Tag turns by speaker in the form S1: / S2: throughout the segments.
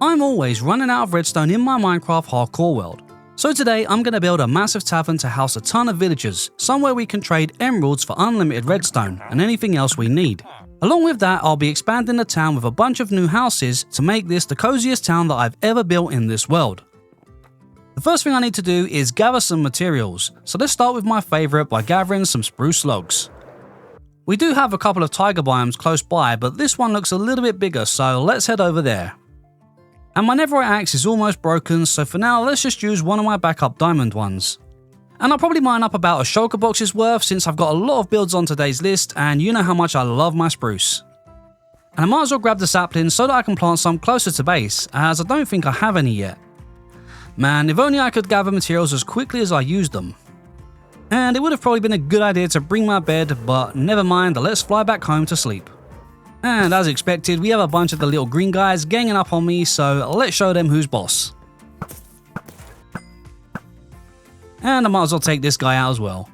S1: I'm always running out of redstone in my Minecraft hardcore world. So today I'm going to build a massive tavern to house a ton of villagers, somewhere we can trade emeralds for unlimited redstone and anything else we need. Along with that, I'll be expanding the town with a bunch of new houses to make this the coziest town that I've ever built in this world. The first thing I need to do is gather some materials, so let's start with my favourite by gathering some spruce logs. We do have a couple of tiger biomes close by, but this one looks a little bit bigger, so let's head over there. And my netherite axe is almost broken, so for now let's just use one of my backup diamond ones. And I'll probably mine up about a shulker box's worth since I've got a lot of builds on today's list and you know how much I love my spruce. And I might as well grab the saplings so that I can plant some closer to base, as I don't think I have any yet. Man, if only I could gather materials as quickly as I use them. And it would have probably been a good idea to bring my bed, but never mind, let's fly back home to sleep. And as expected, we have a bunch of the little green guys ganging up on me, so let's show them who's boss. And I might as well take this guy out as well.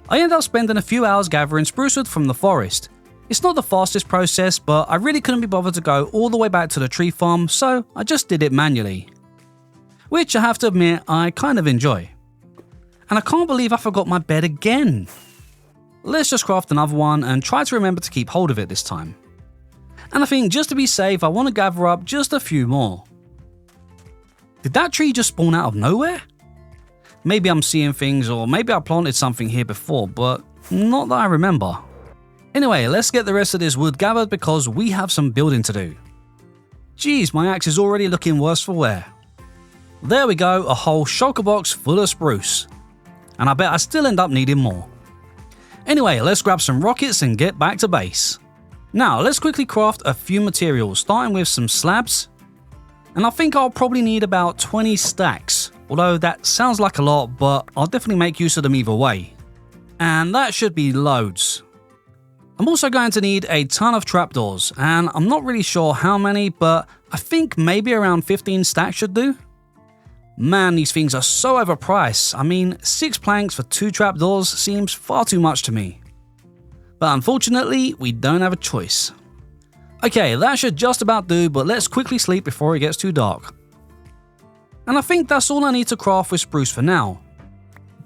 S1: I ended up spending a few hours gathering spruce wood from the forest. It's not the fastest process, but I really couldn't be bothered to go all the way back to the tree farm, so I just did it manually. Which I have to admit, I kind of enjoy. And I can't believe I forgot my bed again. Let's just craft another one and try to remember to keep hold of it this time. And I think just to be safe, I want to gather up just a few more. Did that tree just spawn out of nowhere? Maybe I'm seeing things, or maybe I planted something here before, but not that I remember. Anyway, let's get the rest of this wood gathered because we have some building to do. Jeez, my axe is already looking worse for wear. There we go, a whole shulker box full of spruce. And I bet I still end up needing more. Anyway, let's grab some rockets and get back to base. Now, let's quickly craft a few materials, starting with some slabs. And I think I'll probably need about 20 stacks, although that sounds like a lot, but I'll definitely make use of them either way. And that should be loads. I'm also going to need a ton of trapdoors, and I'm not really sure how many, but I think maybe around 15 stacks should do. Man, these things are so overpriced. I mean, 6 planks for 2 trapdoors seems far too much to me. But unfortunately, we don't have a choice. Okay, that should just about do, but let's quickly sleep before it gets too dark. And I think that's all I need to craft with spruce for now.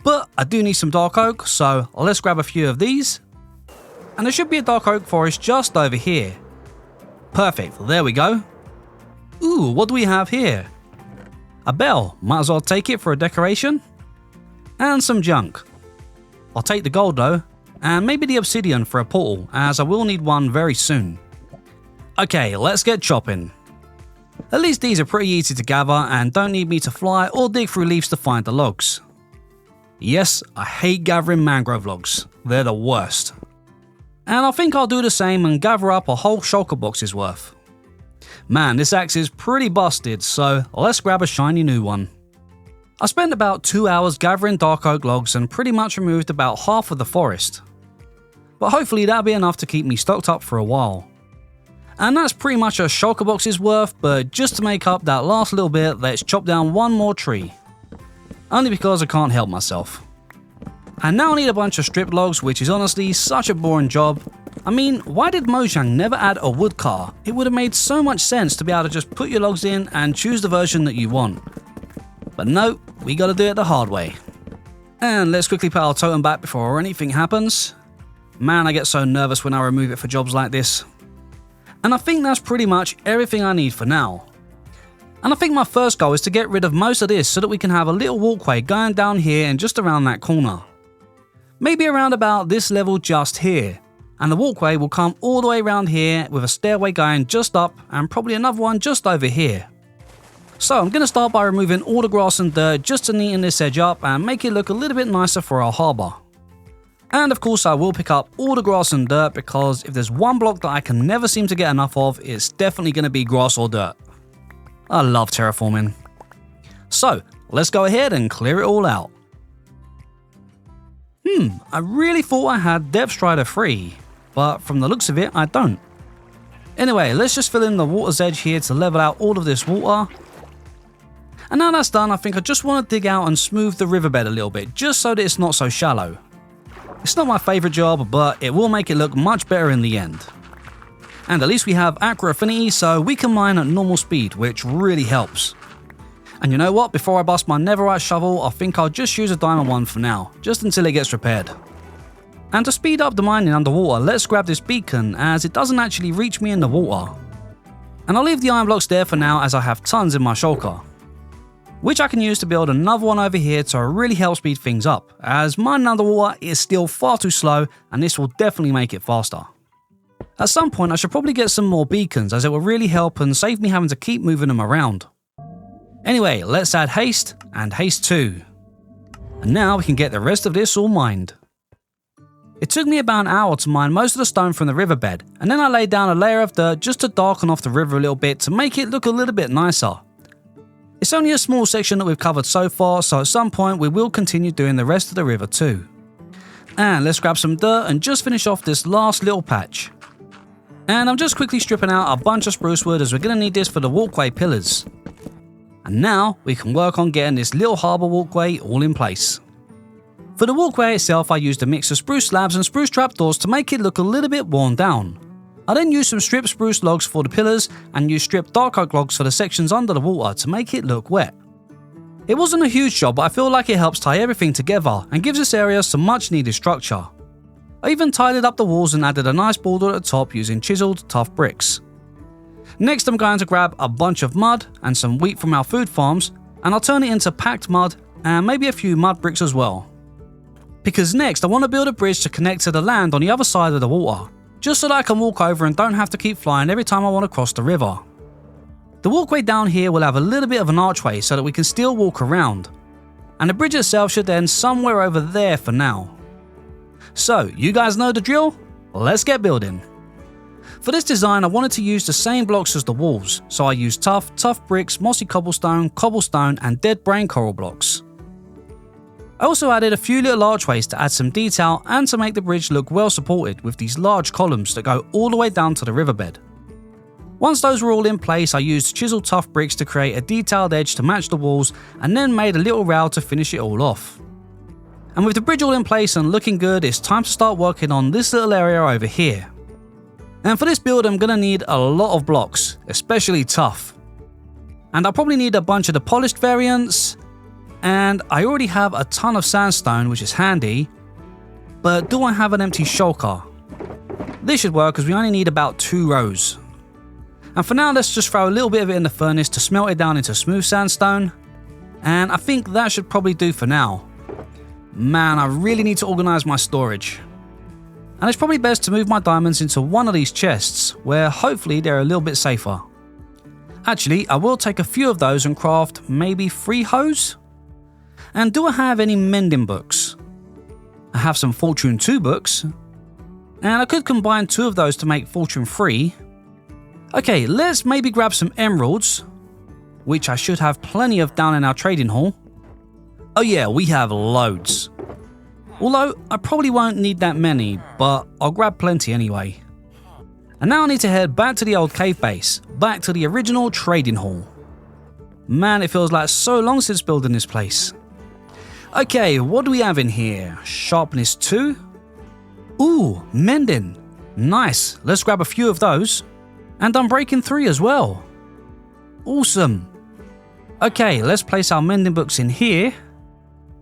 S1: But I do need some dark oak, so let's grab a few of these. And there should be a dark oak forest just over here. Perfect, there we go. Ooh, what do we have here? A bell, might as well take it for a decoration. And some junk. I'll take the gold though, and maybe the obsidian for a portal, as I will need one very soon. Okay, let's get chopping. At least these are pretty easy to gather and don't need me to fly or dig through leaves to find the logs. Yes, I hate gathering mangrove logs, they're the worst. And I think I'll do the same and gather up a whole shulker box's worth. Man, this axe is pretty busted, so let's grab a shiny new one. I spent about 2 hours gathering dark oak logs and pretty much removed about half of the forest. But hopefully that'll be enough to keep me stocked up for a while. And that's pretty much a shulker box's worth, but just to make up that last little bit, let's chop down one more tree. Only because I can't help myself. And now I need a bunch of strip logs, which is honestly such a boring job. I mean, why did Mojang never add a wood car? It would have made so much sense to be able to just put your logs in and choose the version that you want. But no, we gotta do it the hard way. And let's quickly put our totem back before anything happens. Man, I get so nervous when I remove it for jobs like this. And I think that's pretty much everything I need for now. And I think my first goal is to get rid of most of this so that we can have a little walkway going down here and just around that corner. Maybe around about this level just here. And the walkway will come all the way around here with a stairway going just up and probably another one just over here. So I'm going to start by removing all the grass and dirt just to neaten this edge up and make it look a little bit nicer for our harbour. And of course I will pick up all the grass and dirt because if there's one block that I can never seem to get enough of, it's definitely going to be grass or dirt. I love terraforming. So let's go ahead and clear it all out. I really thought I had Depth Strider 3. But from the looks of it, I don't. Anyway, let's just fill in the water's edge here to level out all of this water. And now that's done, I think I just want to dig out and smooth the riverbed a little bit, just so that it's not so shallow. It's not my favourite job, but it will make it look much better in the end. And at least we have Aqua Affinity, so we can mine at normal speed, which really helps. And you know what, before I bust my netherite shovel, I think I'll just use a diamond one for now, just until it gets repaired. And to speed up the mining underwater, let's grab this beacon, as it doesn't actually reach me in the water. And I'll leave the iron blocks there for now, as I have tons in my shulker, which I can use to build another one over here to really help speed things up, as mining underwater is still far too slow, and this will definitely make it faster. At some point I should probably get some more beacons, as it will really help and save me having to keep moving them around. Anyway, let's add haste and haste 2. And now we can get the rest of this all mined. It took me about an hour to mine most of the stone from the riverbed, and then I laid down a layer of dirt just to darken off the river a little bit to make it look a little bit nicer. It's only a small section that we've covered so far, so at some point we will continue doing the rest of the river too. And let's grab some dirt and just finish off this last little patch. And I'm just quickly stripping out a bunch of spruce wood, as we're going to need this for the walkway pillars. And now we can work on getting this little harbour walkway all in place. For the walkway itself, I used a mix of spruce slabs and spruce trapdoors to make it look a little bit worn down. I then used some stripped spruce logs for the pillars and used stripped dark oak logs for the sections under the water to make it look wet. It wasn't a huge job, but I feel like it helps tie everything together and gives this area some much needed structure. I even tidied up the walls and added a nice border at the top using chiseled tough bricks. Next I'm going to grab a bunch of mud and some wheat from our food farms, and I'll turn it into packed mud and maybe a few mud bricks as well. Because next I want to build a bridge to connect to the land on the other side of the water, just so that I can walk over and don't have to keep flying every time I want to cross the river. The walkway down here will have a little bit of an archway so that we can still walk around, and the bridge itself should end somewhere over there for now. So, you guys know the drill? Let's get building. For this design I wanted to use the same blocks as the walls, so I used tough bricks, mossy cobblestone, and dead brain coral blocks. I also added a few little archways to add some detail and to make the bridge look well supported with these large columns that go all the way down to the riverbed. Once those were all in place, I used chiseled tough bricks to create a detailed edge to match the walls, and then made a little rail to finish it all off. And with the bridge all in place and looking good, it's time to start working on this little area over here. And for this build I'm going to need a lot of blocks, especially tough. And I'll probably need a bunch of the polished variants, and I already have a ton of sandstone, which is handy, but do I have an empty shulker? This should work, as we only need about 2 rows. And for now let's just throw a little bit of it in the furnace to smelt it down into smooth sandstone, and I think that should probably do for now. Man, I really need to organise my storage. And it's probably best to move my diamonds into one of these chests, where hopefully they're a little bit safer. Actually, I will take a few of those and craft maybe 3 hoes? And do I have any mending books? I have some Fortune 2 books, and I could combine 2 of those to make Fortune 3. Okay, let's maybe grab some emeralds, which I should have plenty of down in our trading hall. Oh yeah, we have loads. Although, I probably won't need that many, but I'll grab plenty anyway. And now I need to head back to the old cave base, back to the original trading hall. Man, it feels like so long since building this place. Okay, what do we have in here? Sharpness 2? Ooh, mending. Nice, let's grab a few of those. And Unbreaking 3 as well. Awesome. Okay, let's place our mending books in here.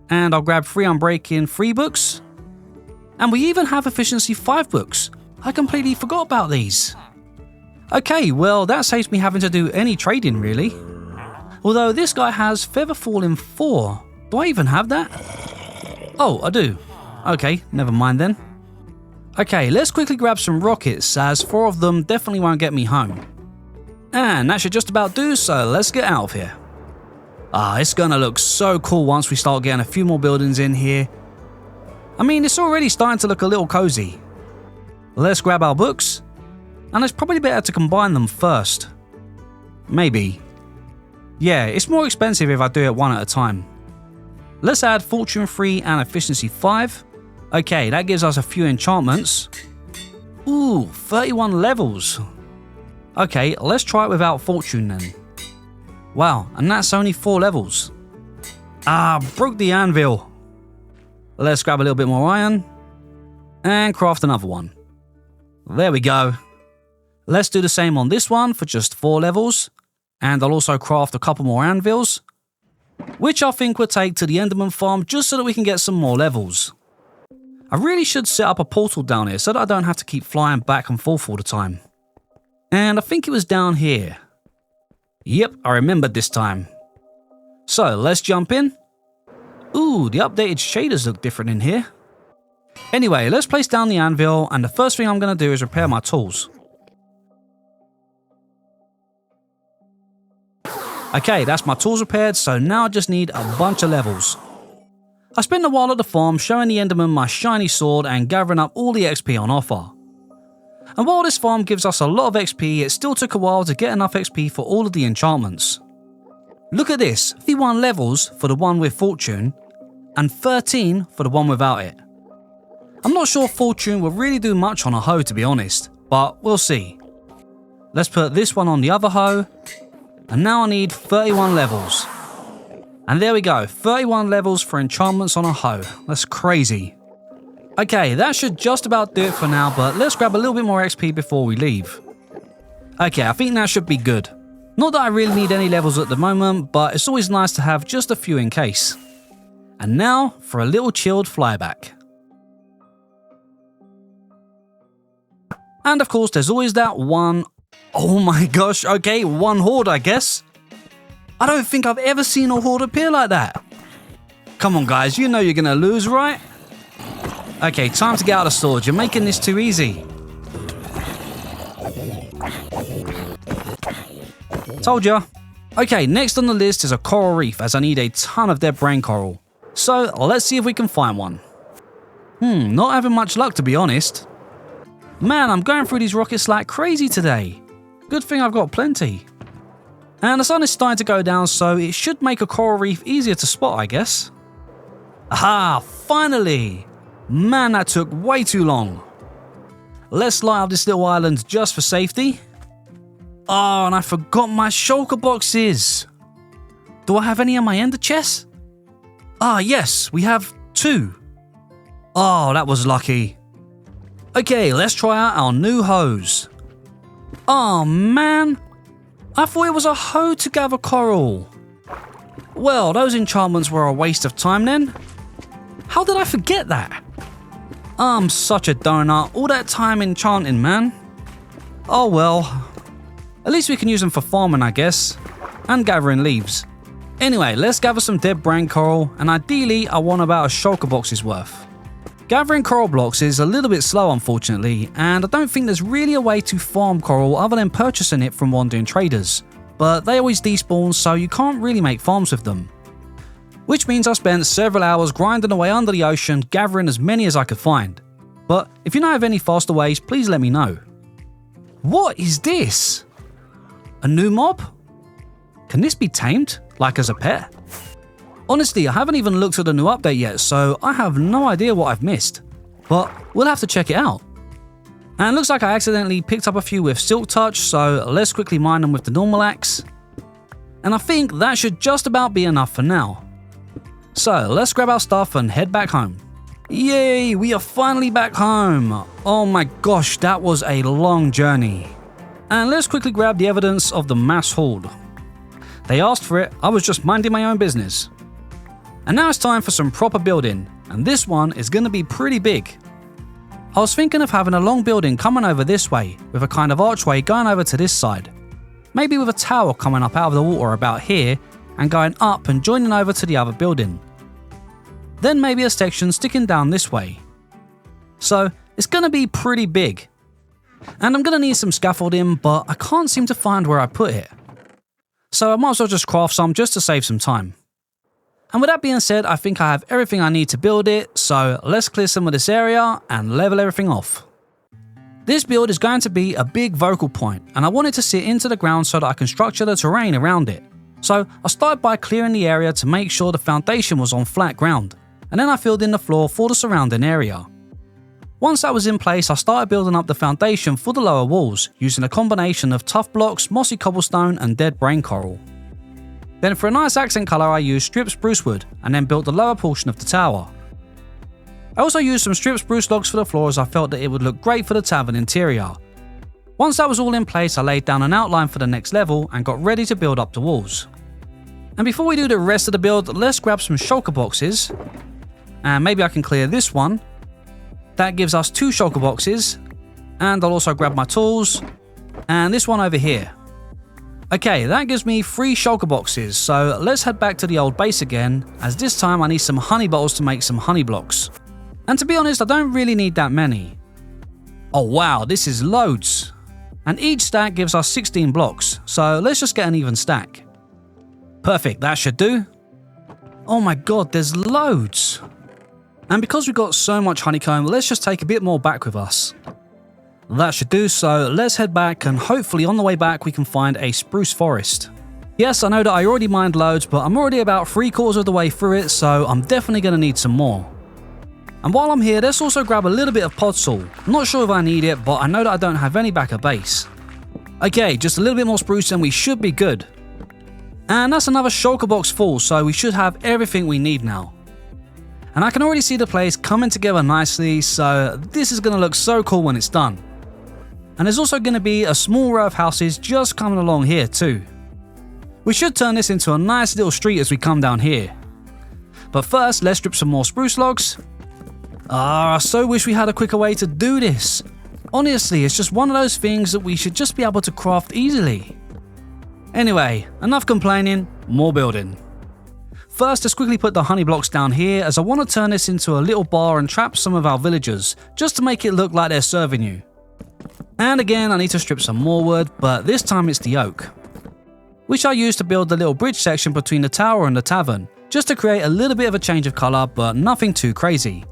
S1: And I'll grab 3 Unbreaking 3 books. And we even have Efficiency 5 books. I completely forgot about these. Okay, well that saves me having to do any trading really. Although this guy has Feather Falling 4. Do I even have that? Oh, I do. Okay, never mind then. Okay, let's quickly grab some rockets, as 4 of them definitely won't get me home. And that should just about do, so let's get out of here. It's gonna look so cool once we start getting a few more buildings in here. I mean, it's already starting to look a little cozy. Let's grab our books, and it's probably better to combine them first. Maybe. Yeah, it's more expensive if I do it one at a time. Let's add Fortune 3 and Efficiency 5. Okay, that gives us a few enchantments. Ooh, 31 levels. Okay, let's try it without Fortune then. Wow, and that's only 4 levels. Broke the anvil. Let's grab a little bit more iron and craft another one. There we go. Let's do the same on this one for just 4 levels. And I'll also craft a couple more anvils, which I think we'll take to the Enderman farm just so that we can get some more levels. I really should set up a portal down here so that I don't have to keep flying back and forth all the time. And I think it was down here. Yep, I remembered this time. So let's jump in. Ooh, the updated shaders look different in here. Anyway, let's place down the anvil, and the first thing I'm going to do is repair my tools. Okay, that's my tools repaired, so now I just need a bunch of levels. I spent a while at the farm showing the Enderman my shiny sword and gathering up all the XP on offer. And while this farm gives us a lot of XP, it still took a while to get enough XP for all of the enchantments. Look at this, 51 levels for the one with fortune, and 13 for the one without it. I'm not sure fortune will really do much on a hoe, to be honest, but we'll see. Let's put this one on the other hoe, and now I need 31 levels. And there we go, 31 levels for enchantments on a hoe. That's crazy. Okay, that should just about do it for now, but let's grab a little bit more XP before we leave. Okay, I think that should be good. Not that I really need any levels at the moment, but it's always nice to have just a few in case. And now for a little chilled flyback. And of course, there's always that one... Oh my gosh, okay, one horde, I guess. I don't think I've ever seen a horde appear like that. Come on, guys, you know you're gonna lose, right? Okay, time to get out of storage. You're making this too easy. Told ya. Okay, next on the list is a coral reef, as I need a ton of dead brain coral. So, let's see if we can find one. Not having much luck, to be honest. Man, I'm going through these rockets like crazy today. Good thing I've got plenty. And the sun is starting to go down, so it should make a coral reef easier to spot, I guess. Aha, finally! Man, that took way too long. Let's light up this little island just for safety. Oh, and I forgot my shulker boxes. Do I have any in my ender chest? Ah, yes, we have 2. Oh, that was lucky. Okay, let's try out our new hose. Oh man, I thought it was a hoe to gather coral. Well, those enchantments were a waste of time then. How did I forget that? I'm such a donut, all that time enchanting, man. Oh well, at least we can use them for farming, I guess, and gathering leaves. Anyway, let's gather some dead brain coral, and ideally I want about a shulker box's worth. Gathering coral blocks is a little bit slow, unfortunately, and I don't think there's really a way to farm coral other than purchasing it from wandering traders, but they always despawn, so you can't really make farms with them. Which means I spent several hours grinding away under the ocean, gathering as many as I could find. But if you know of any faster ways, please let me know. What is this? A new mob? Can this be tamed, like as a pet? Honestly, I haven't even looked at the new update yet, so I have no idea what I've missed. But we'll have to check it out. And it looks like I accidentally picked up a few with Silk Touch, so let's quickly mine them with the normal axe. And I think that should just about be enough for now. So let's grab our stuff and head back home. Yay, we are finally back home. Oh my gosh, that was a long journey. And let's quickly grab the evidence of the mass horde. They asked for it, I was just minding my own business. And now it's time for some proper building, and this one is going to be pretty big. I was thinking of having a long building coming over this way, with a kind of archway going over to this side. Maybe with a tower coming up out of the water about here, and going up and joining over to the other building. Then maybe a section sticking down this way. So it's going to be pretty big. And I'm going to need some scaffolding, but I can't seem to find where I put it. So I might as well just craft some just to save some time. And with that being said, I think I have everything I need to build it, so let's clear some of this area and level everything off. This build is going to be a big vocal point, and I want it to sit into the ground so that I can structure the terrain around it. So I started by clearing the area to make sure the foundation was on flat ground, and then I filled in the floor for the surrounding area. Once that was in place, I started building up the foundation for the lower walls, using a combination of tough blocks, mossy cobblestone and dead brain coral. Then for a nice accent colour I used stripped spruce wood, and then built the lower portion of the tower. I also used some stripped spruce logs for the floor as I felt that it would look great for the tavern interior. Once that was all in place, I laid down an outline for the next level and got ready to build up the walls. And before we do the rest of the build, let's grab some shulker boxes. And maybe I can clear this one. That gives us 2 shulker boxes. And I'll also grab my tools. And this one over here. Okay, that gives me 3 shulker boxes, so let's head back to the old base again, as this time I need some honey bottles to make some honey blocks. And to be honest, I don't really need that many. Oh wow, this is loads. And each stack gives us 16 blocks, so let's just get an even stack. Perfect, that should do. Oh my god, there's loads. And because we've got so much honeycomb, let's just take a bit more back with us. That should do, so let's head back, and hopefully on the way back we can find a spruce forest. Yes, I know that I already mined loads, but I'm already about 3/4 of the way through it, so I'm definitely going to need some more. And while I'm here, let's also grab a little bit of podsol. I'm not sure if I need it, but I know that I don't have any back at base. Okay, just a little bit more spruce and we should be good. And that's another shulker box full, so we should have everything we need now. And I can already see the place coming together nicely, so this is going to look so cool when it's done. And there's also going to be a small row of houses just coming along here too. We should turn this into a nice little street as we come down here. But first, let's strip some more spruce logs. I so wish we had a quicker way to do this. Honestly, it's just one of those things that we should just be able to craft easily. Anyway, enough complaining, more building. First, let's quickly put the honey blocks down here, as I want to turn this into a little bar and trap some of our villagers, just to make it look like they're serving you. And again, I need to strip some more wood, but this time it's the oak, which I used to build the little bridge section between the tower and the tavern, just to create a little bit of a change of colour, but nothing too crazy.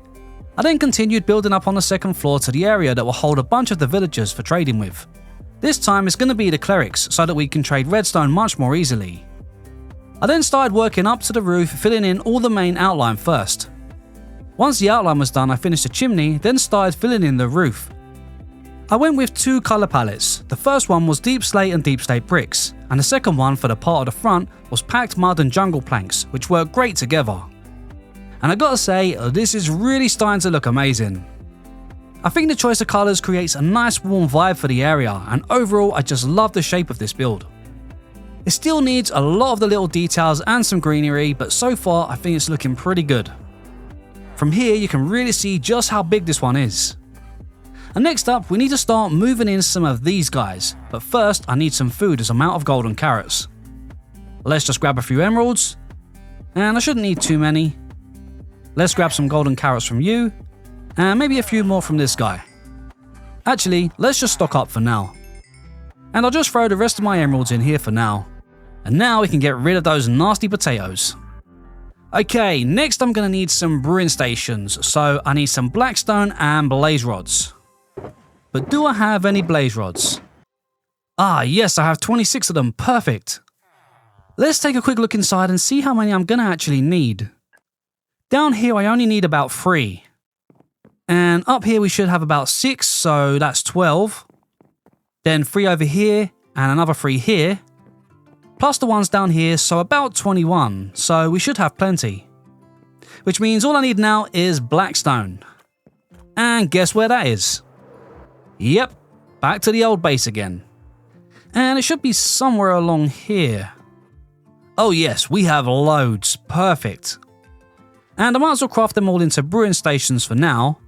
S1: I then continued building up on the second floor to the area that will hold a bunch of the villagers for trading with. This time it's going to be the clerics, so that we can trade redstone much more easily. I then started working up to the roof, filling in all the main outline first. Once the outline was done, I finished the chimney, then started filling in the roof. I went with 2 colour palettes. The first one was deep slate and deep slate bricks, and the second one for the part of the front was packed mud and jungle planks, which work great together. And I gotta say, this is really starting to look amazing. I think the choice of colours creates a nice warm vibe for the area, and overall I just love the shape of this build. It still needs a lot of the little details and some greenery, but so far I think it's looking pretty good. From here you can really see just how big this one is. And next up, we need to start moving in some of these guys, but first I need some food as I'm out of golden carrots. Let's just grab a few emeralds, and I shouldn't need too many. Let's grab some golden carrots from you, and maybe a few more from this guy. Actually, let's just stock up for now. And I'll just throw the rest of my emeralds in here for now. And now we can get rid of those nasty potatoes. Okay, next I'm going to need some brewing stations, so I need some blackstone and blaze rods. But do I have any blaze rods? Ah yes, I have 26 of them, perfect. Let's take a quick look inside and see how many I'm going to actually need. Down here I only need about 3. And up here we should have about 6, so that's 12. Then 3 over here, and another 3 here. Plus the ones down here, so about 21, so we should have plenty. Which means all I need now is blackstone. And guess where that is? Yep, back to the old base again. And it should be somewhere along here. Oh yes, we have loads, perfect. And I might as well craft them all into brewing stations for now.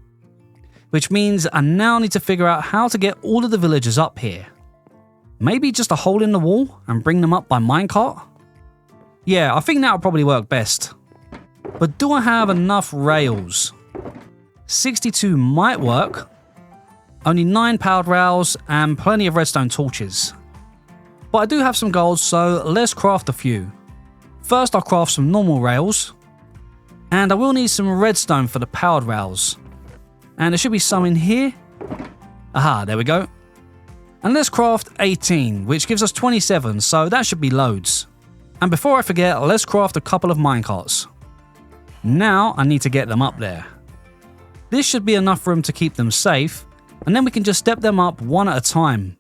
S1: Which means I now need to figure out how to get all of the villagers up here. Maybe just a hole in the wall and bring them up by minecart? Yeah, I think that'll probably work best. But do I have enough rails? 62 might work. Only 9 powered rails and plenty of redstone torches. But I do have some gold, so let's craft a few. First I'll craft some normal rails. And I will need some redstone for the powered rails. And there should be some in here. Aha, there we go. And let's craft 18, which gives us 27, so that should be loads. And before I forget, let's craft a couple of minecarts. Now I need to get them up there. This should be enough room to keep them safe, and then we can just step them up one at a time.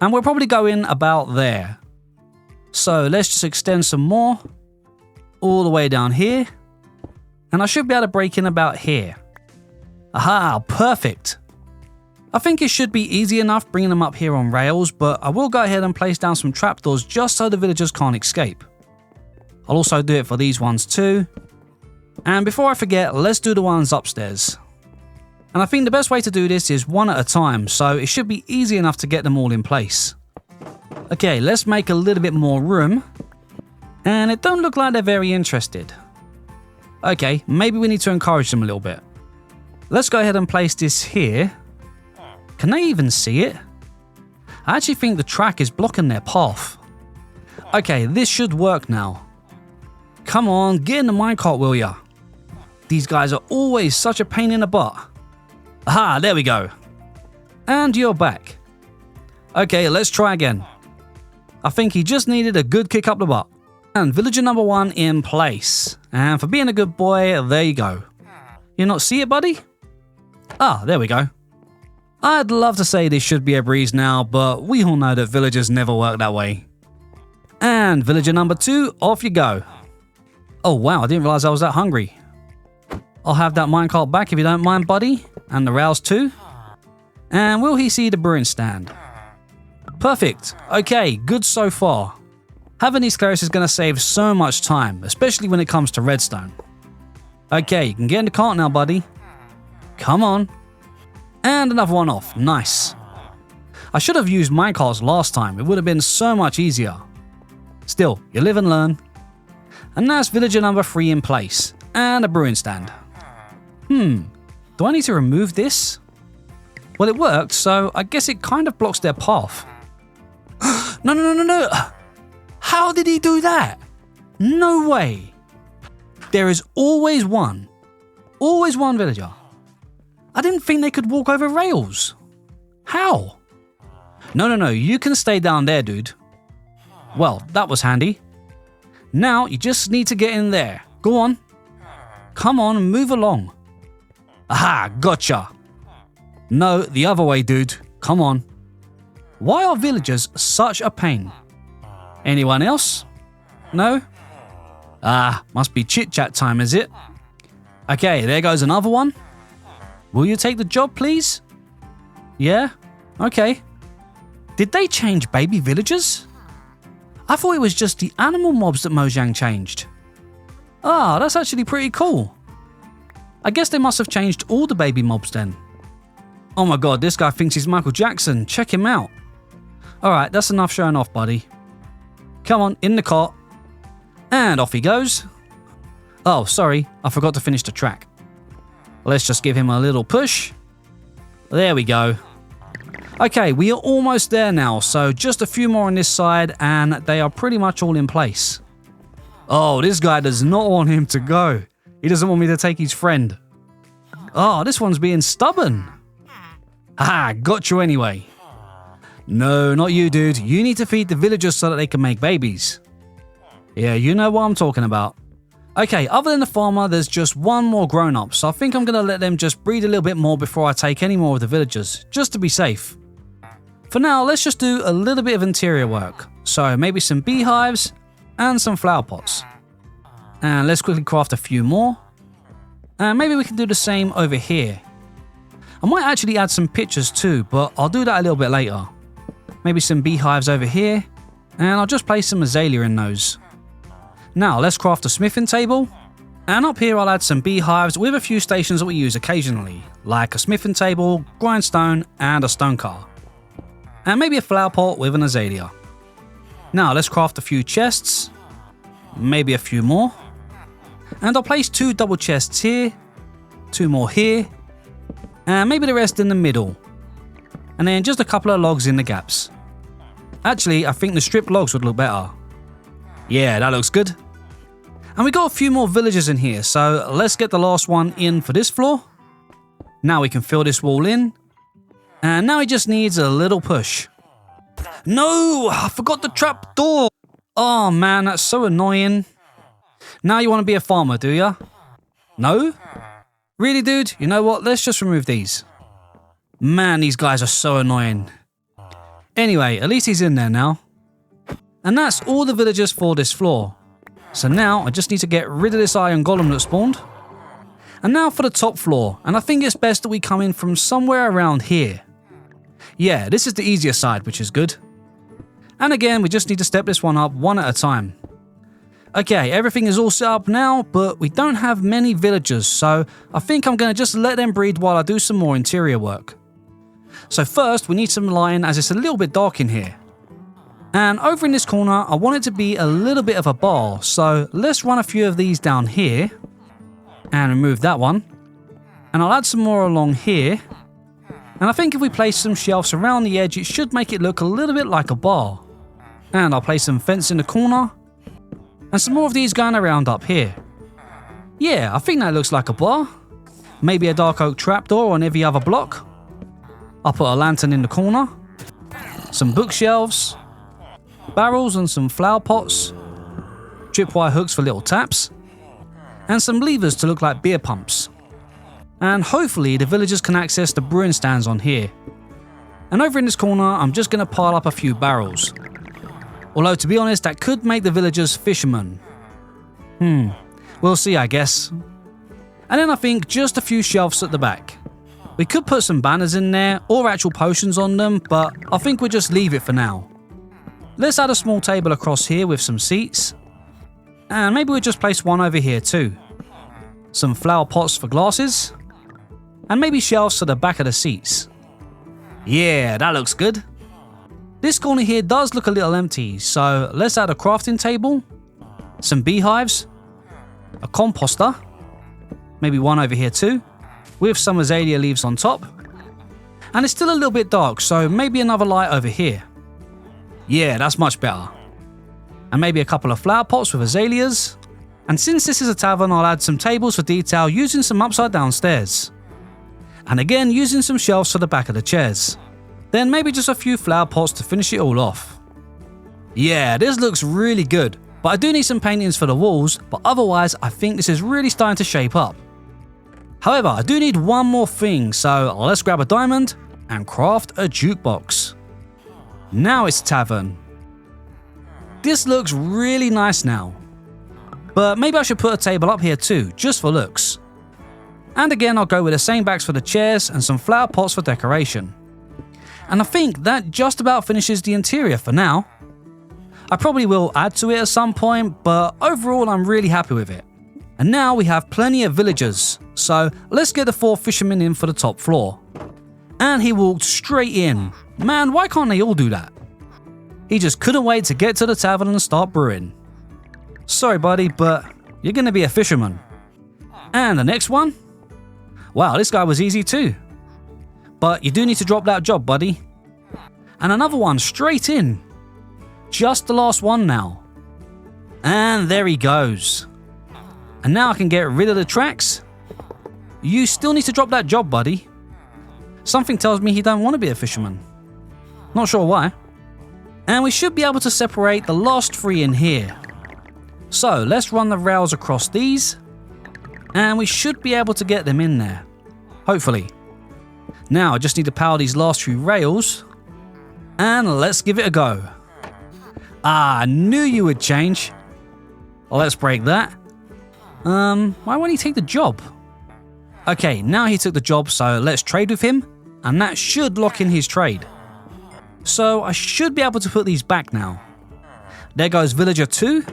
S1: And we'll probably go in about there. So let's just extend some more, all the way down here. And I should be able to break in about here. Aha, perfect. I think it should be easy enough bringing them up here on rails, but I will go ahead and place down some trapdoors just so the villagers can't escape. I'll also do it for these ones too. And before I forget, let's do the ones upstairs. And I think the best way to do this is one at a time, so it should be easy enough to get them all in place. Okay, let's make a little bit more room. And it don't look like they're very interested. Okay, maybe we need to encourage them a little bit. Let's go ahead and place this here. Can they even see it? I actually think the track is blocking their path. Okay, this should work now. Come on, get in the minecart, will ya? These guys are always such a pain in the butt. Aha, there we go. And you're back. Okay, let's try again. I think he just needed a good kick up the butt. And villager number 1 in place. And for being a good boy, there you go. You not see it, buddy? Ah, there we go. I'd love to say this should be a breeze now, but we all know that villagers never work that way. And villager number 2, off you go. Oh wow, I didn't realize I was that hungry. I'll have that minecart back if you don't mind, buddy. And the rails too. And will he see the brewing stand? Perfect. Okay, good so far. Having these clerics is going to save so much time, especially when it comes to redstone. Okay, you can get in the cart now, buddy. Come on. And another one off. Nice. I should have used minecarts last time. It would have been so much easier. Still, you live and learn. And that's villager number 3 in place. And a brewing stand. Do I need to remove this? Well, it worked, so I guess it kind of blocks their path. No. How did he do that? No way. There is always one villager. I didn't think they could walk over rails. How? No, you can stay down there, dude. Well, that was handy. Now, you just need to get in there. Go on. Come on, move along. Aha, gotcha. No, the other way, dude. Come on. Why are villagers such a pain? Anyone else? No? Ah, must be chit-chat time, is it? Okay, there goes another one. Will you take the job, please? Yeah? Okay. Did they change baby villagers? I thought it was just the animal mobs that Mojang changed. Ah, that's actually pretty cool. I guess they must have changed all the baby mobs then. Oh my god, this guy thinks he's Michael Jackson. Check him out. Alright, that's enough showing off, buddy. Come on, in the cart. And off he goes. Oh, sorry, I forgot to finish the track. Let's just give him a little push. There we go. Okay, we are almost there now, so just a few more on this side and they are pretty much all in place. Oh, this guy does not want him to go. He doesn't want me to take his friend. Oh, this one's being stubborn. Ah, got you anyway. No, not you, dude. You need to feed the villagers so that they can make babies. Yeah, you know what I'm talking about. Okay, other than the farmer, there's just one more grown-up, so I think I'm going to let them just breed a little bit more before I take any more of the villagers, just to be safe. For now, let's just do a little bit of interior work. So maybe some beehives and some flower pots. And let's quickly craft a few more. And maybe we can do the same over here. I might actually add some pictures too, but I'll do that a little bit later. Maybe some beehives over here. And I'll just place some azalea in those. Now let's craft a smithing table. And up here I'll add some beehives with a few stations that we use occasionally, like a smithing table, grindstone, and a stone car. And maybe a flower pot with an azalea. Now let's craft a few chests. Maybe a few more. And I'll place 2 double chests here, 2 more here, and maybe the rest in the middle. And then just a couple of logs in the gaps. Actually, I think the stripped logs would look better. Yeah, that looks good. And we got a few more villagers in here, so let's get the last one in for this floor. Now we can fill this wall in. And now he just needs a little push. No, I forgot the trap door. Oh man, that's so annoying. Now you want to be a farmer, do ya? No? Really, dude? You know what? Let's just remove these. Man, these guys are so annoying. Anyway, at least he's in there now. And that's all the villagers for this floor. So now I just need to get rid of this iron golem that spawned. And now for the top floor. And I think it's best that we come in from somewhere around here. Yeah, this is the easier side, which is good. And again, we just need to step this one up one at a time. Okay, everything is all set up now, but we don't have many villagers, so I think I'm going to just let them breed while I do some more interior work. So first, we need some lighting as it's a little bit dark in here. And over in this corner, I want it to be a little bit of a bar, so let's run a few of these down here. And remove that one. And I'll add some more along here. And I think if we place some shelves around the edge, it should make it look a little bit like a bar. And I'll place some fence in the corner. And some more of these going around up here. Yeah, I think that looks like a bar. Maybe a dark oak trapdoor on every other block. I'll put a lantern in the corner. Some bookshelves. Barrels and some flower pots. Tripwire hooks for little taps. And some levers to look like beer pumps. And hopefully the villagers can access the brewing stands on here. And over in this corner, I'm just going to pile up a few barrels. Although, to be honest, that could make the villagers fishermen. We'll see, I guess. And then I think just a few shelves at the back. We could put some banners in there, or actual potions on them, but I think we'll just leave it for now. Let's add a small table across here with some seats. And maybe we'll just place one over here too. Some flower pots for glasses. And maybe shelves to the back of the seats. Yeah, that looks good. This corner here does look a little empty, so let's add a crafting table, some beehives, a composter, maybe one over here too, with some azalea leaves on top. And it's still a little bit dark, so maybe another light over here. Yeah, that's much better. And maybe a couple of flower pots with azaleas. And since this is a tavern, I'll add some tables for detail using some upside down stairs. And again, using some shelves for the back of the chairs. Then maybe just a few flower pots to finish it all off. Yeah, this looks really good, but I do need some paintings for the walls, but otherwise I think this is really starting to shape up. However, I do need one more thing, so let's grab a diamond and craft a jukebox. Now it's tavern. This looks really nice now. But maybe I should put a table up here too, just for looks. And again, I'll go with the same backs for the chairs and some flower pots for decoration. And I think that just about finishes the interior for now. I probably will add to it at some point, but overall I'm really happy with it. And now we have plenty of villagers, so let's get the 4 fishermen in for the top floor. And he walked straight in. Man, why can't they all do that? He just couldn't wait to get to the tavern and start brewing. Sorry buddy, but you're gonna be a fisherman. And the next one? Wow, this guy was easy too. But you do need to drop that job, buddy. And another one straight in. Just the last one now. And there he goes. And now I can get rid of the tracks. You still need to drop that job, buddy. Something tells me he don't want to be a fisherman. Not sure why. And we should be able to separate the last 3 in here. So let's run the rails across these. And we should be able to get them in there. Hopefully. Now I just need to power these last few rails. And let's give it a go. Ah, I knew you would change. Let's break that. Why won't he take the job? Okay, now he took the job, so let's trade with him. And that should lock in his trade. So I should be able to put these back now. There goes villager 2.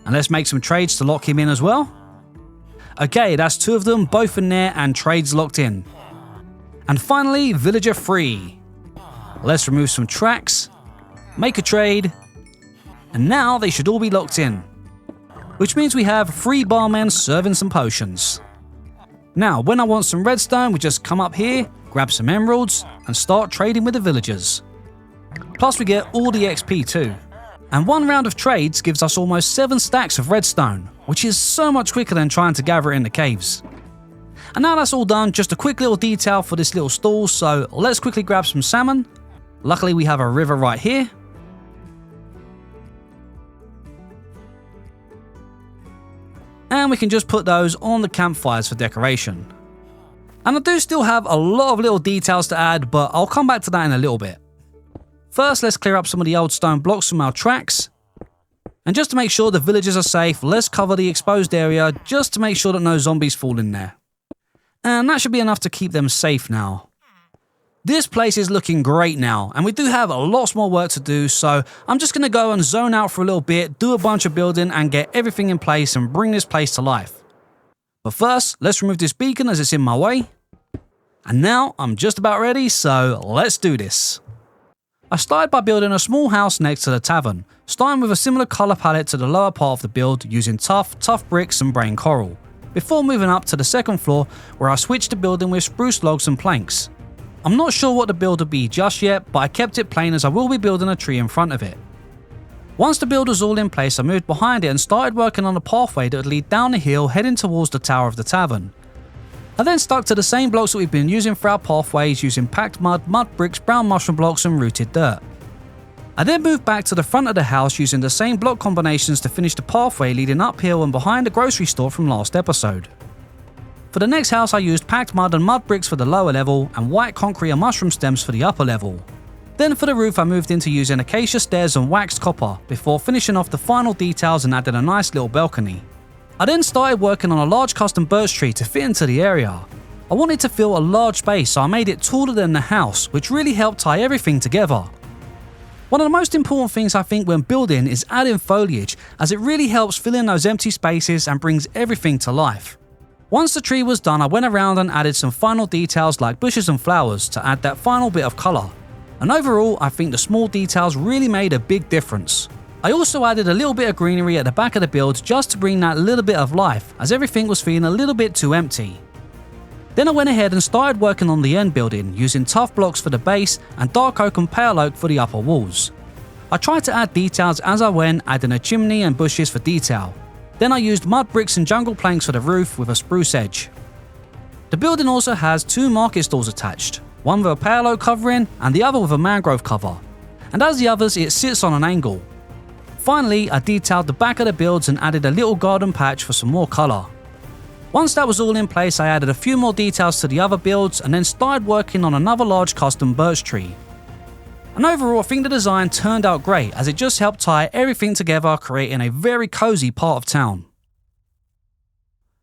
S1: And let's make some trades to lock him in as well. Okay, that's 2 of them, both in there, and trades locked in. And finally, villager 3. Let's remove some tracks, make a trade, and now they should all be locked in. Which means we have 3 barmen serving some potions. Now, when I want some redstone, we just come up here, grab some emeralds, and start trading with the villagers. Plus we get all the XP too. And 1 round of trades gives us almost 7 stacks of redstone, which is so much quicker than trying to gather it in the caves. And now that's all done, just a quick little detail for this little stall, so let's quickly grab some salmon. Luckily we have a river right here. And we can just put those on the campfires for decoration. And I do still have a lot of little details to add, but I'll come back to that in a little bit. First, let's clear up some of the old stone blocks from our tracks. And just to make sure the villagers are safe, let's cover the exposed area just to make sure that no zombies fall in there. And that should be enough to keep them safe now. This place is looking great now, and we do have lots more work to do, so I'm just going to go and zone out for a little bit, do a bunch of building and get everything in place and bring this place to life. But first, let's remove this beacon as it's in my way. And now I'm just about ready, so let's do this. I started by building a small house next to the tavern, starting with a similar colour palette to the lower part of the build using tough bricks and brain coral, before moving up to the second floor where I switched to building with spruce logs and planks. I'm not sure what the build will be just yet, but I kept it plain as I will be building a tree in front of it. Once the build was all in place, I moved behind it and started working on a pathway that would lead down the hill heading towards the tower of the tavern. I then stuck to the same blocks that we've been using for our pathways using packed mud, mud bricks, brown mushroom blocks and rooted dirt. I then moved back to the front of the house using the same block combinations to finish the pathway leading uphill and behind the grocery store from last episode. For the next house I used packed mud and mud bricks for the lower level and white concrete and mushroom stems for the upper level. Then for the roof I moved into using acacia stairs and waxed copper before finishing off the final details and adding a nice little balcony. I then started working on a large custom birch tree to fit into the area. I wanted to fill a large space, so I made it taller than the house, which really helped tie everything together. One of the most important things I think when building is adding foliage, as it really helps fill in those empty spaces and brings everything to life. Once the tree was done, I went around and added some final details like bushes and flowers to add that final bit of colour. And overall, I think the small details really made a big difference. I also added a little bit of greenery at the back of the build just to bring that little bit of life, as everything was feeling a little bit too empty. Then I went ahead and started working on the end building, using tough blocks for the base and dark oak and pale oak for the upper walls. I tried to add details as I went, adding a chimney and bushes for detail. Then I used mud bricks and jungle planks for the roof with a spruce edge. The building also has 2 market stalls attached, one with a pale oak covering and the other with a mangrove cover, and as the others it sits on an angle. Finally, I detailed the back of the builds and added a little garden patch for some more colour. Once that was all in place, I added a few more details to the other builds and then started working on another large custom birch tree. And overall, I think the design turned out great as it just helped tie everything together, creating a very cozy part of town.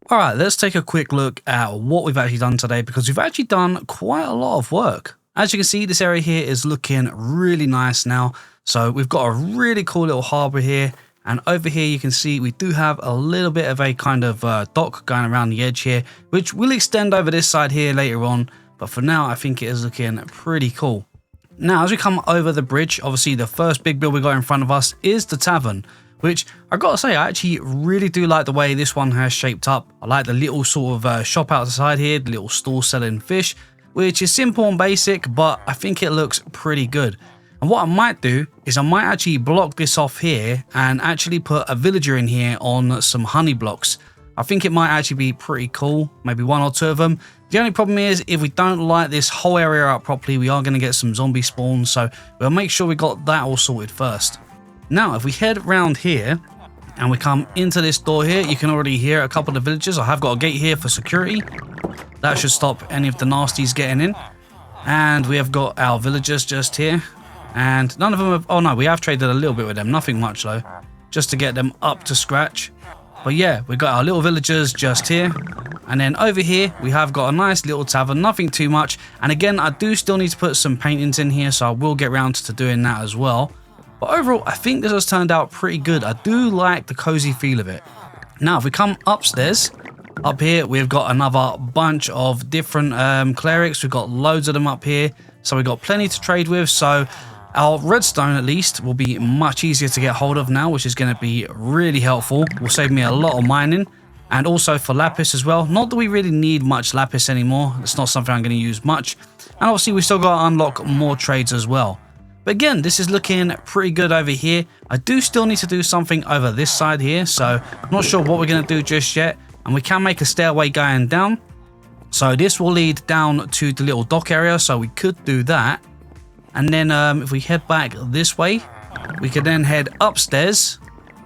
S1: Alright, let's take a quick look at what we've actually done today, because we've actually done quite a lot of work. As you can see, this area here is looking really nice now. So we've got a really cool little harbour here, and over here you can see we do have a little bit of a kind of dock going around the edge here, which will extend over this side here later on, but for now I think it is looking pretty cool. Now as we come over the bridge, obviously the first big build we got in front of us is the tavern, which I gotta say I actually really do like the way this one has shaped up. I like the little sort of shop outside here, the little stall selling fish, which is simple and basic, but I think it looks pretty good. And what I might do is I might actually block this off here and actually put a villager in here on some honey blocks. I think it might actually be pretty cool, maybe 1 or 2 of them. The only problem is if we don't light this whole area up properly, we are going to get some zombie spawns, so we'll make sure we got that all sorted first. Now if we head around here and we come into this door here, you can already hear a couple of villagers. I have got a gate here for security. That should stop any of the nasties getting in. And we have got our villagers just here. And none of them have, oh no, we have traded a little bit with them, nothing much though, just to get them up to scratch. But yeah, we got our little villagers just here. And then over here, we have got a nice little tavern, nothing too much. And again, I do still need to put some paintings in here, so I will get around to doing that as well. But overall, I think this has turned out pretty good. I do like the cozy feel of it. Now, if we come upstairs, up here, we've got another bunch of different clerics. We've got loads of them up here. So we've got plenty to trade with. So our redstone, at least, will be much easier to get hold of now, which is going to be really helpful. Will save me a lot of mining. And also for lapis as well. Not that we really need much lapis anymore. It's not something I'm going to use much. And obviously, we still got to unlock more trades as well. But again, this is looking pretty good over here. I do still need to do something over this side here. So I'm not sure what we're going to do just yet. And we can make a stairway going down. So this will lead down to the little dock area. So we could do that. And then if we head back this way, we could then head upstairs.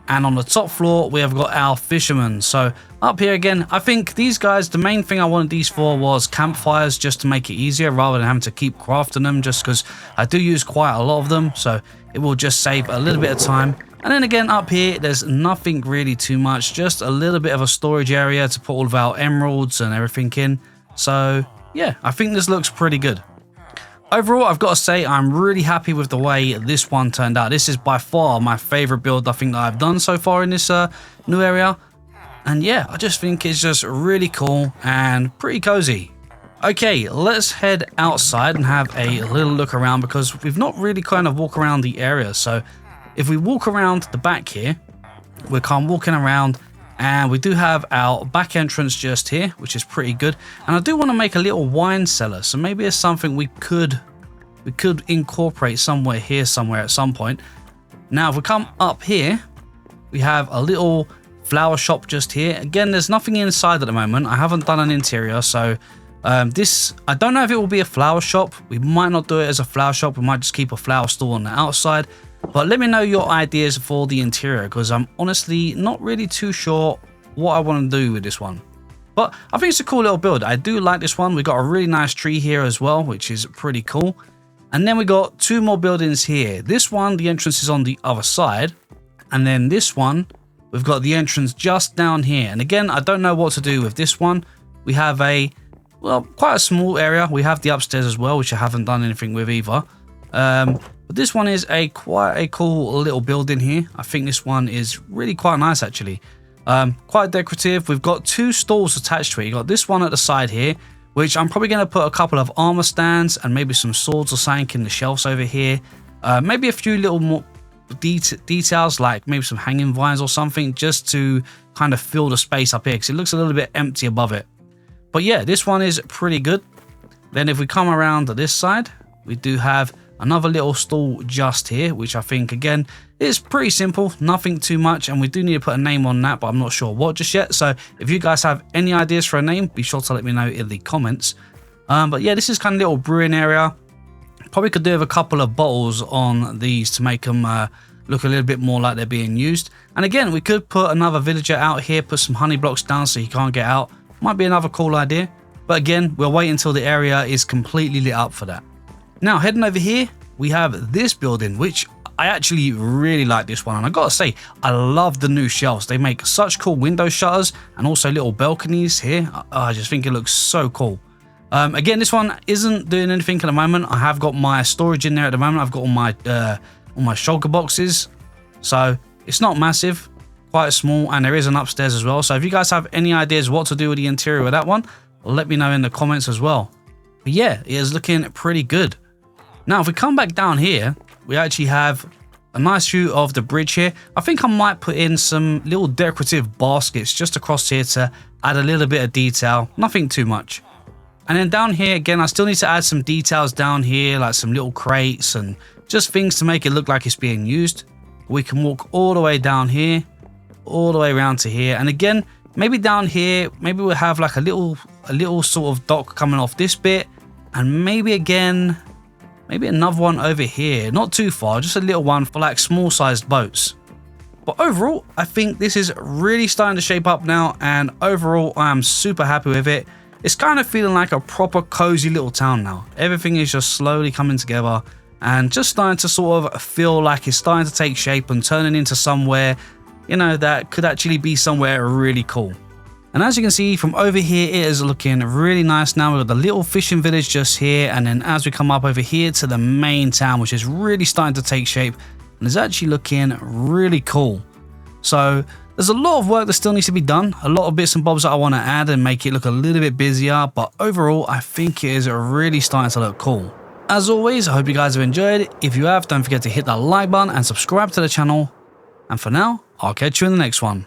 S1: And on the top floor, we have got our fishermen. So up here again, I think these guys, the main thing I wanted these for was campfires, just to make it easier rather than having to keep crafting them, just because I do use quite a lot of them. So it will just save a little bit of time. And then again, up here, there's nothing really too much, just a little bit of a storage area to put all of our emeralds and everything in. So yeah, I think this looks pretty good. overall, I've got to say I'm really happy with the way this one turned out. This is by far my favorite build I think that I've done so far in this new area. And yeah, I just think it's just really cool and pretty cozy. Okay, let's head outside and have a little look around because we've not really kind of walked around the area. So if we walk around the back here, we're kind of walking around and we do have our back entrance just here, which is pretty good. And I do want to make a little wine cellar. So maybe it's something we could incorporate somewhere here, somewhere at some point. Now, if we come up here, we have a little flower shop just here. Again, there's nothing inside at the moment. I haven't done an interior, so this, I don't know if it will be a flower shop. We might not do it as a flower shop. We might just keep a flower store on the outside. But let me know your ideas for the interior because I'm honestly not really too sure what I want to do with this one. But I think it's a cool little build. I do like this one. We got a really nice tree here as well, which is pretty cool. And then we got two more buildings here. This one, the entrance is on the other side. And then this one, we've got the entrance just down here. And again, I don't know what to do with this one. We have a, well, quite a small area. We have the upstairs as well, which I haven't done anything with either. But this one is quite a cool little building here. I think this one is really quite nice actually. Quite decorative. We've got two stalls attached to it. You got this one at the side here, which I'm probably going to put a couple of armor stands and maybe some swords or something in the shelves over here. Maybe a few little more details like maybe some hanging vines or something just to kind of fill the space up here because it looks a little bit empty above it. But yeah, this one is pretty good. Then if we come around to this side, we do have another little stall just here, which I think again is pretty simple, nothing too much, and we do need to put a name on that, but I'm not sure what just yet. So if you guys have any ideas for a name, be sure to let me know in the comments. But yeah, this is kind of little brewing area. Probably could do with a couple of bottles on these to make them look a little bit more like they're being used. And again, we could put another villager out here, put some honey blocks down so he can't get out. Might be another cool idea. But again, we'll wait until the area is completely lit up for that. Now, heading over here, we have this building, which I actually really like this one. And I gotta say, I love the new shelves. They make such cool window shutters and also little balconies here. I just think it looks so cool. Again, this one isn't doing anything at the moment. I have got my storage in there at the moment. I've got all my shulker boxes. So it's not massive, quite small, and there is an upstairs as well. So if you guys have any ideas what to do with the interior of that one, let me know in the comments as well. But yeah, it is looking pretty good. Now, if we come back down here, we actually have a nice view of the bridge here. I think I might put in some little decorative baskets just across here to add a little bit of detail. Nothing too much. And then down here, again, I still need to add some details down here, like some little crates and just things to make it look like it's being used. We can walk all the way down here, all the way around to here. And again, maybe down here, maybe we'll have like a little sort of dock coming off this bit. And maybe again, maybe another one over here. Not too far, just a little one for like small sized boats. But overall, I think this is really starting to shape up now. And overall, I am super happy with it. It's kind of feeling like a proper cozy little town now. Everything is just slowly coming together and just starting to sort of feel like it's starting to take shape and turning into somewhere, you know, that could actually be somewhere really cool. And as you can see from over here, it is looking really nice now. We've got the little fishing village just here. And then as we come up over here to the main town, which is really starting to take shape and is actually looking really cool. So there's a lot of work that still needs to be done. A lot of bits and bobs that I want to add and make it look a little bit busier. But overall, I think it is really starting to look cool. As always, I hope you guys have enjoyed. If you have, don't forget to hit that like button and subscribe to the channel. And for now, I'll catch you in the next one.